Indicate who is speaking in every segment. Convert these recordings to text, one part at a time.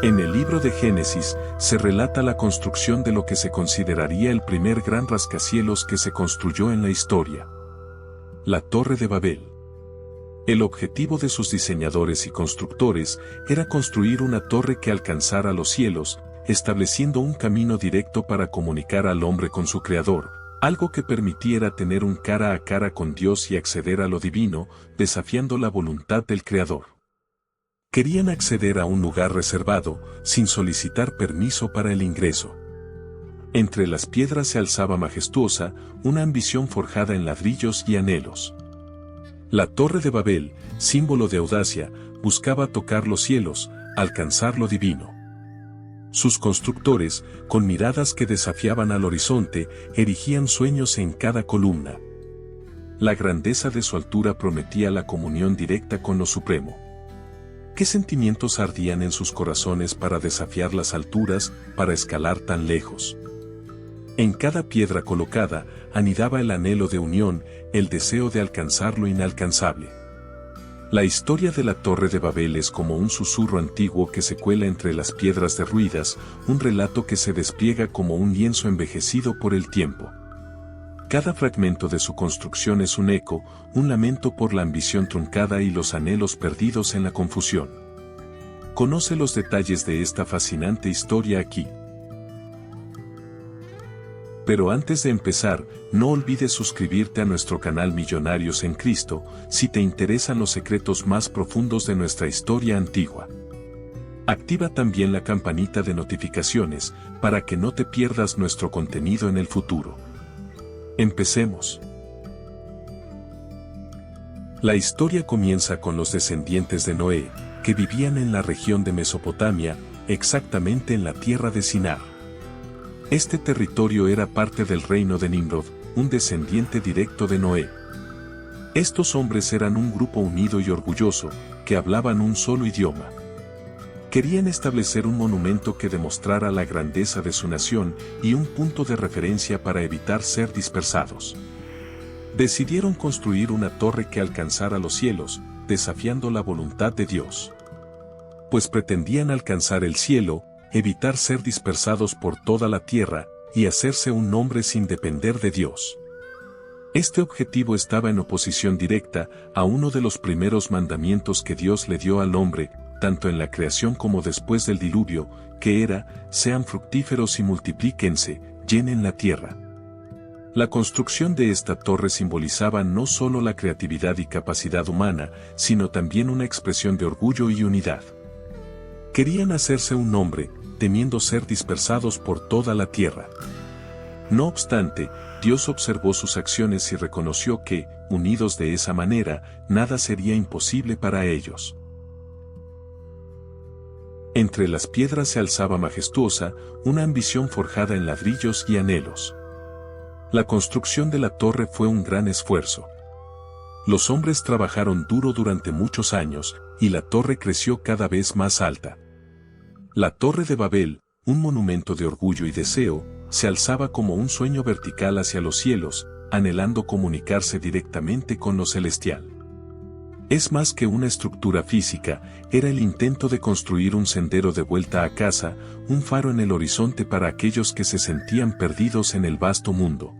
Speaker 1: En el libro de Génesis, se relata la construcción de lo que se consideraría el primer gran rascacielos que se construyó en la historia: la Torre de Babel. El objetivo de sus diseñadores y constructores era construir una torre que alcanzara los cielos, estableciendo un camino directo para comunicar al hombre con su Creador, algo que permitiera tener un cara a cara con Dios y acceder a lo divino, desafiando la voluntad del Creador. Querían acceder a un lugar reservado, sin solicitar permiso para el ingreso. Entre las piedras se alzaba majestuosa, una ambición forjada en ladrillos y anhelos. La Torre de Babel, símbolo de audacia, buscaba tocar los cielos, alcanzar lo divino. Sus constructores, con miradas que desafiaban al horizonte, erigían sueños en cada columna. La grandeza de su altura prometía la comunión directa con lo supremo. ¿Qué sentimientos ardían en sus corazones para desafiar las alturas, para escalar tan lejos? En cada piedra colocada, anidaba el anhelo de unión, el deseo de alcanzar lo inalcanzable. La historia de la Torre de Babel es como un susurro antiguo que se cuela entre las piedras derruidas, un relato que se despliega como un lienzo envejecido por el tiempo. Cada fragmento de su construcción es un eco, un lamento por la ambición truncada y los anhelos perdidos en la confusión. Conoce los detalles de esta fascinante historia aquí. Pero antes de empezar, no olvides suscribirte a nuestro canal Millonarios en Cristo, si te interesan los secretos más profundos de nuestra historia antigua. Activa también la campanita de notificaciones, para que no te pierdas nuestro contenido en el futuro. Empecemos. La historia comienza con los descendientes de Noé, que vivían en la región de Mesopotamia, exactamente en la tierra de Sinar. Este territorio era parte del reino de Nimrod, un descendiente directo de Noé. Estos hombres eran un grupo unido y orgulloso, que hablaban un solo idioma. Querían establecer un monumento que demostrara la grandeza de su nación y un punto de referencia para evitar ser dispersados. Decidieron construir una torre que alcanzara los cielos, desafiando la voluntad de Dios. Pues pretendían alcanzar el cielo, evitar ser dispersados por toda la tierra, y hacerse un nombre sin depender de Dios. Este objetivo estaba en oposición directa a uno de los primeros mandamientos que Dios le dio al hombre, tanto en la creación como después del diluvio, que era: sean fructíferos y multiplíquense, llenen la tierra. La construcción de esta torre simbolizaba no solo la creatividad y capacidad humana, sino también una expresión de orgullo y unidad. Querían hacerse un nombre, temiendo ser dispersados por toda la tierra. No obstante, Dios observó sus acciones y reconoció que, unidos de esa manera, nada sería imposible para ellos. Entre las piedras se alzaba majestuosa, una ambición forjada en ladrillos y anhelos. La construcción de la torre fue un gran esfuerzo. Los hombres trabajaron duro durante muchos años, y la torre creció cada vez más alta. La Torre de Babel, un monumento de orgullo y deseo, se alzaba como un sueño vertical hacia los cielos, anhelando comunicarse directamente con lo celestial. Es más que una estructura física, era el intento de construir un sendero de vuelta a casa, un faro en el horizonte para aquellos que se sentían perdidos en el vasto mundo.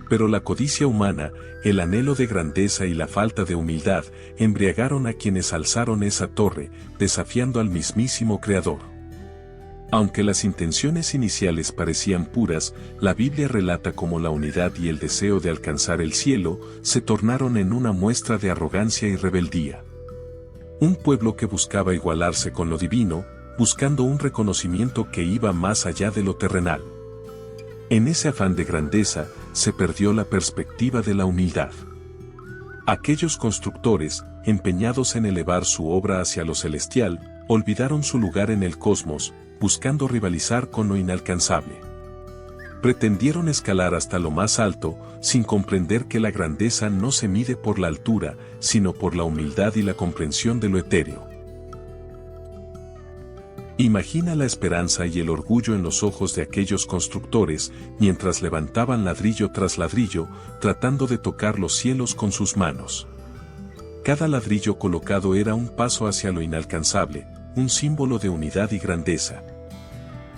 Speaker 1: Pero la codicia humana, el anhelo de grandeza y la falta de humildad embriagaron a quienes alzaron esa torre, desafiando al mismísimo Creador. Aunque las intenciones iniciales parecían puras, la Biblia relata cómo la unidad y el deseo de alcanzar el cielo se tornaron en una muestra de arrogancia y rebeldía. Un pueblo que buscaba igualarse con lo divino, buscando un reconocimiento que iba más allá de lo terrenal. En ese afán de grandeza, se perdió la perspectiva de la humildad. Aquellos constructores, empeñados en elevar su obra hacia lo celestial, olvidaron su lugar en el cosmos, buscando rivalizar con lo inalcanzable. Pretendieron escalar hasta lo más alto, sin comprender que la grandeza no se mide por la altura, sino por la humildad y la comprensión de lo etéreo. Imagina la esperanza y el orgullo en los ojos de aquellos constructores, mientras levantaban ladrillo tras ladrillo, tratando de tocar los cielos con sus manos. Cada ladrillo colocado era un paso hacia lo inalcanzable, un símbolo de unidad y grandeza.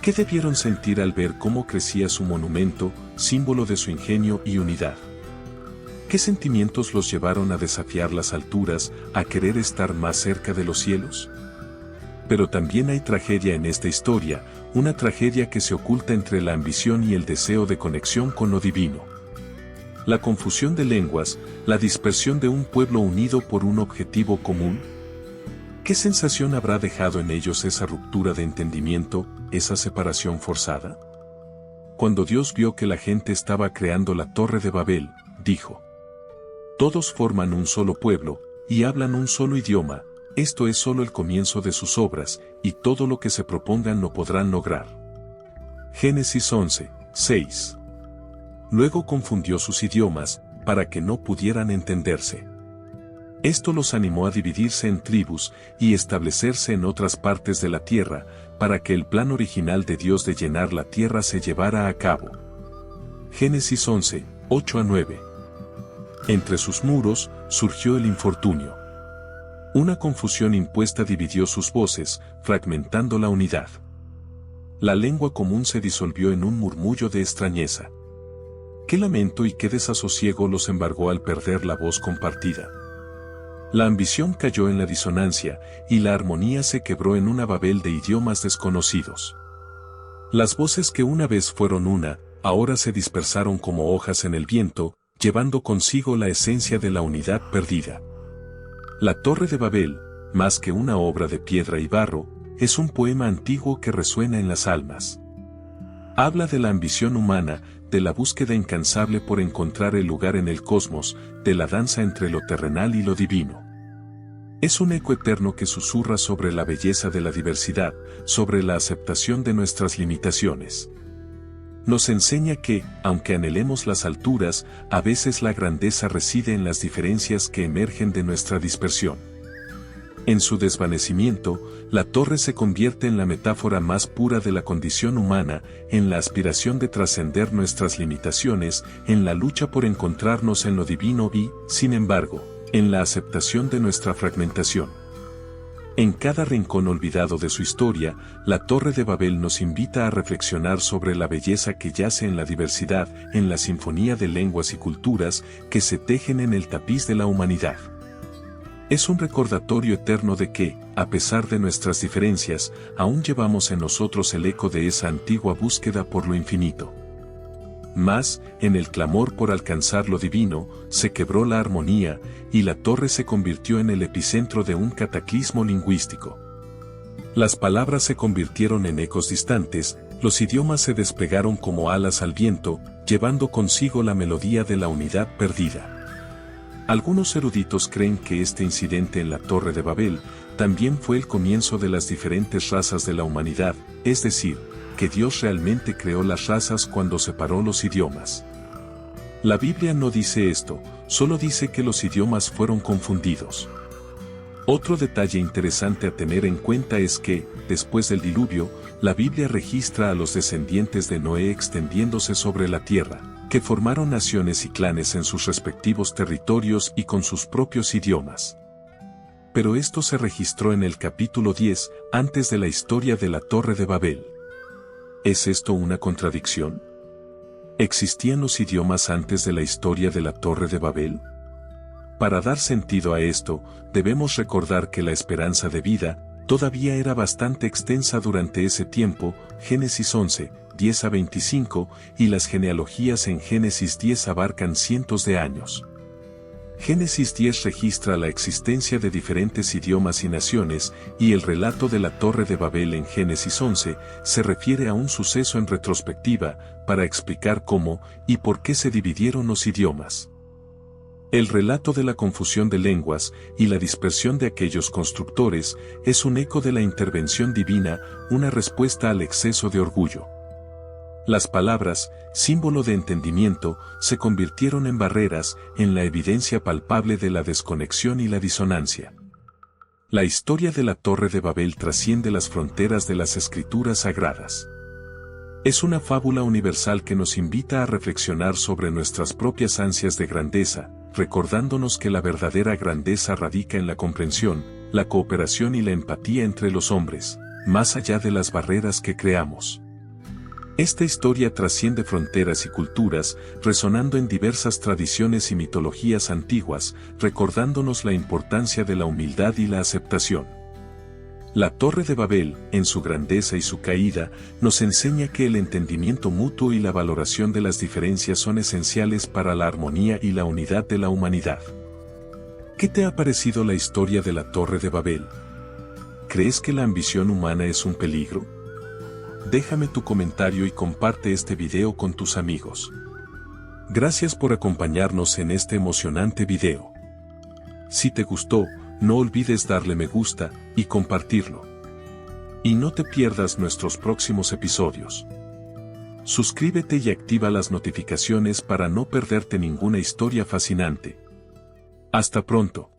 Speaker 1: ¿Qué debieron sentir al ver cómo crecía su monumento, símbolo de su ingenio y unidad? ¿Qué sentimientos los llevaron a desafiar las alturas, a querer estar más cerca de los cielos? Pero también hay tragedia en esta historia, una tragedia que se oculta entre la ambición y el deseo de conexión con lo divino. La confusión de lenguas, la dispersión de un pueblo unido por un objetivo común. ¿Qué sensación habrá dejado en ellos esa ruptura de entendimiento, esa separación forzada? Cuando Dios vio que la gente estaba creando la Torre de Babel, dijo: todos forman un solo pueblo, y hablan un solo idioma, esto es solo el comienzo de sus obras, y todo lo que se propongan lo podrán lograr. Génesis 11, 6. Luego confundió sus idiomas, para que no pudieran entenderse. Esto los animó a dividirse en tribus, y establecerse en otras partes de la tierra, para que el plan original de Dios de llenar la tierra se llevara a cabo. Génesis 11, 8-9. Entre sus muros, surgió el infortunio. Una confusión impuesta dividió sus voces, fragmentando la unidad. La lengua común se disolvió en un murmullo de extrañeza. Qué lamento y qué desasosiego los embargó al perder la voz compartida. La ambición cayó en la disonancia, y la armonía se quebró en una Babel de idiomas desconocidos. Las voces que una vez fueron una, ahora se dispersaron como hojas en el viento, llevando consigo la esencia de la unidad perdida. La Torre de Babel, más que una obra de piedra y barro, es un poema antiguo que resuena en las almas. Habla de la ambición humana, de la búsqueda incansable por encontrar el lugar en el cosmos, de la danza entre lo terrenal y lo divino. Es un eco eterno que susurra sobre la belleza de la diversidad, sobre la aceptación de nuestras limitaciones. Nos enseña que, aunque anhelemos las alturas, a veces la grandeza reside en las diferencias que emergen de nuestra dispersión. En su desvanecimiento, la torre se convierte en la metáfora más pura de la condición humana, en la aspiración de trascender nuestras limitaciones, en la lucha por encontrarnos en lo divino y, sin embargo, en la aceptación de nuestra fragmentación. En cada rincón olvidado de su historia, la Torre de Babel nos invita a reflexionar sobre la belleza que yace en la diversidad, en la sinfonía de lenguas y culturas que se tejen en el tapiz de la humanidad. Es un recordatorio eterno de que, a pesar de nuestras diferencias, aún llevamos en nosotros el eco de esa antigua búsqueda por lo infinito. Mas, en el clamor por alcanzar lo divino, se quebró la armonía, y la torre se convirtió en el epicentro de un cataclismo lingüístico. Las palabras se convirtieron en ecos distantes, los idiomas se desplegaron como alas al viento, llevando consigo la melodía de la unidad perdida. Algunos eruditos creen que este incidente en la Torre de Babel también fue el comienzo de las diferentes razas de la humanidad, es decir, que Dios realmente creó las razas cuando separó los idiomas. La Biblia no dice esto, solo dice que los idiomas fueron confundidos. Otro detalle interesante a tener en cuenta es que, después del diluvio, la Biblia registra a los descendientes de Noé extendiéndose sobre la tierra, que formaron naciones y clanes en sus respectivos territorios y con sus propios idiomas. Pero esto se registró en el capítulo 10, antes de la historia de la Torre de Babel. ¿Es esto una contradicción? ¿Existían los idiomas antes de la historia de la Torre de Babel? Para dar sentido a esto, debemos recordar que la esperanza de vida todavía era bastante extensa durante ese tiempo, Génesis 11, 10-25, y las genealogías en Génesis 10 abarcan cientos de años. Génesis 10 registra la existencia de diferentes idiomas y naciones, y el relato de la Torre de Babel en Génesis 11 se refiere a un suceso en retrospectiva, para explicar cómo y por qué se dividieron los idiomas. El relato de la confusión de lenguas y la dispersión de aquellos constructores es un eco de la intervención divina, una respuesta al exceso de orgullo. Las palabras, símbolo de entendimiento, se convirtieron en barreras, en la evidencia palpable de la desconexión y la disonancia. La historia de la Torre de Babel trasciende las fronteras de las escrituras sagradas. Es una fábula universal que nos invita a reflexionar sobre nuestras propias ansias de grandeza, recordándonos que la verdadera grandeza radica en la comprensión, la cooperación y la empatía entre los hombres, más allá de las barreras que creamos. Esta historia trasciende fronteras y culturas, resonando en diversas tradiciones y mitologías antiguas, recordándonos la importancia de la humildad y la aceptación. La Torre de Babel, en su grandeza y su caída, nos enseña que el entendimiento mutuo y la valoración de las diferencias son esenciales para la armonía y la unidad de la humanidad. ¿Qué te ha parecido la historia de la Torre de Babel? ¿Crees que la ambición humana es un peligro? Déjame tu comentario y comparte este video con tus amigos. Gracias por acompañarnos en este emocionante video. Si te gustó, no olvides darle me gusta y compartirlo. Y no te pierdas nuestros próximos episodios. Suscríbete y activa las notificaciones para no perderte ninguna historia fascinante. Hasta pronto.